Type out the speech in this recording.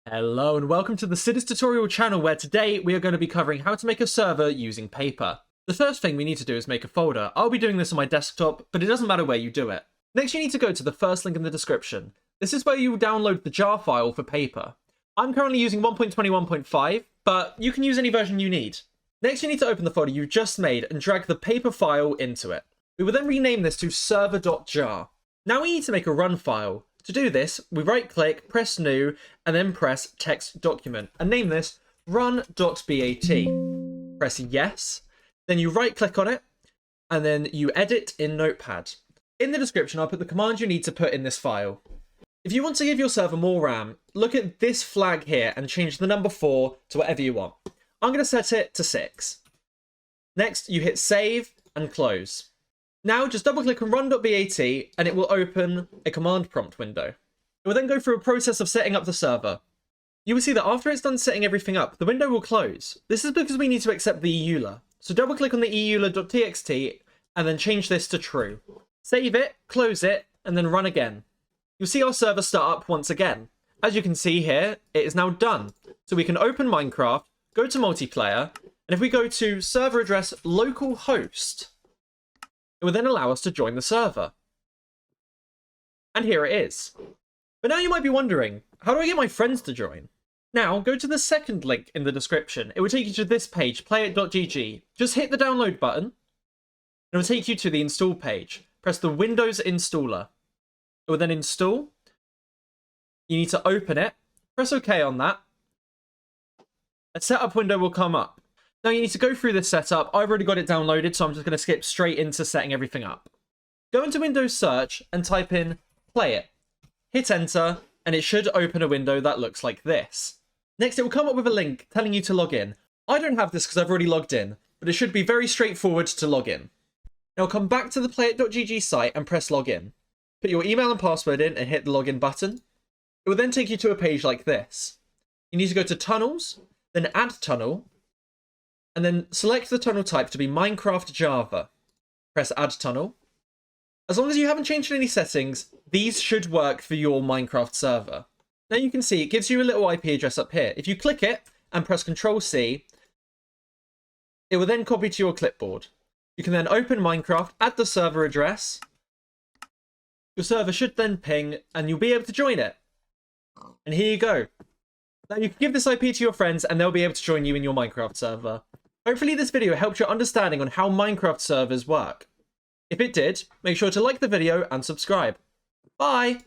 Hello and welcome to the Sydders tutorial channel, where today we are going to be covering how to make a server using paper. The first thing we need to do is make a folder. I'll be doing this on my desktop, but it doesn't matter where you do it. Next you need to go to the first link in the description. This is where you will download the jar file for paper. I'm currently using 1.21.5, but you can use any version you need. Next you need to open the folder you just made and drag the paper file into it. We will then rename this to server.jar. Now we need to make a run file. To do this, we right click, press new, and then press text document, and name this run.bat. Press yes, then you right click on it, and then you edit in Notepad. In the description, I'll put the command you need to put in this file. If you want to give your server more RAM, look at this flag here and change the number 4 to whatever you want. I'm going to set it to 6. Next, you hit save and close. Now just double click on run.bat and it will open a command prompt window. It will then go through a process of setting up the server. You will see that after it's done setting everything up, the window will close. This is because we need to accept the EULA. So double click on the EULA.txt and then change this to true. Save it, close it, and then run again. You'll see our server start up once again. As you can see here, it is now done. So we can open Minecraft, go to multiplayer, and if we go to server address localhost, it will then allow us to join the server. And here it is. But now you might be wondering, how do I get my friends to join? Now, go to the second link in the description. It will take you to this page, playit.gg. Just hit the download button, and it will take you to the install page. Press the Windows installer. It will then install. You need to open it. Press OK on that. A setup window will come up. Now you need to go through this setup. I've already got it downloaded, so I'm just going to skip straight into setting everything up. Go into Windows Search and type in Play It. Hit enter, and it should open a window that looks like this. Next, it will come up with a link telling you to log in. I don't have this because I've already logged in, but it should be very straightforward to log in. Now come back to the playit.gg site and press login. Put your email and password in and hit the login button. It will then take you to a page like this. You need to go to Tunnels, then Add Tunnel, and then select the tunnel type to be Minecraft Java. Press Add Tunnel. As long as you haven't changed any settings, these should work for your Minecraft server. Now you can see it gives you a little IP address up here. If you click it and press Ctrl-C, it will then copy to your clipboard. You can then open Minecraft, add the server address. Your server should then ping, and you'll be able to join it. And here you go. Now you can give this IP to your friends, and they'll be able to join you in your Minecraft server. Hopefully this video helped your understanding on how Minecraft servers work. If it did, make sure to like the video and subscribe. Bye!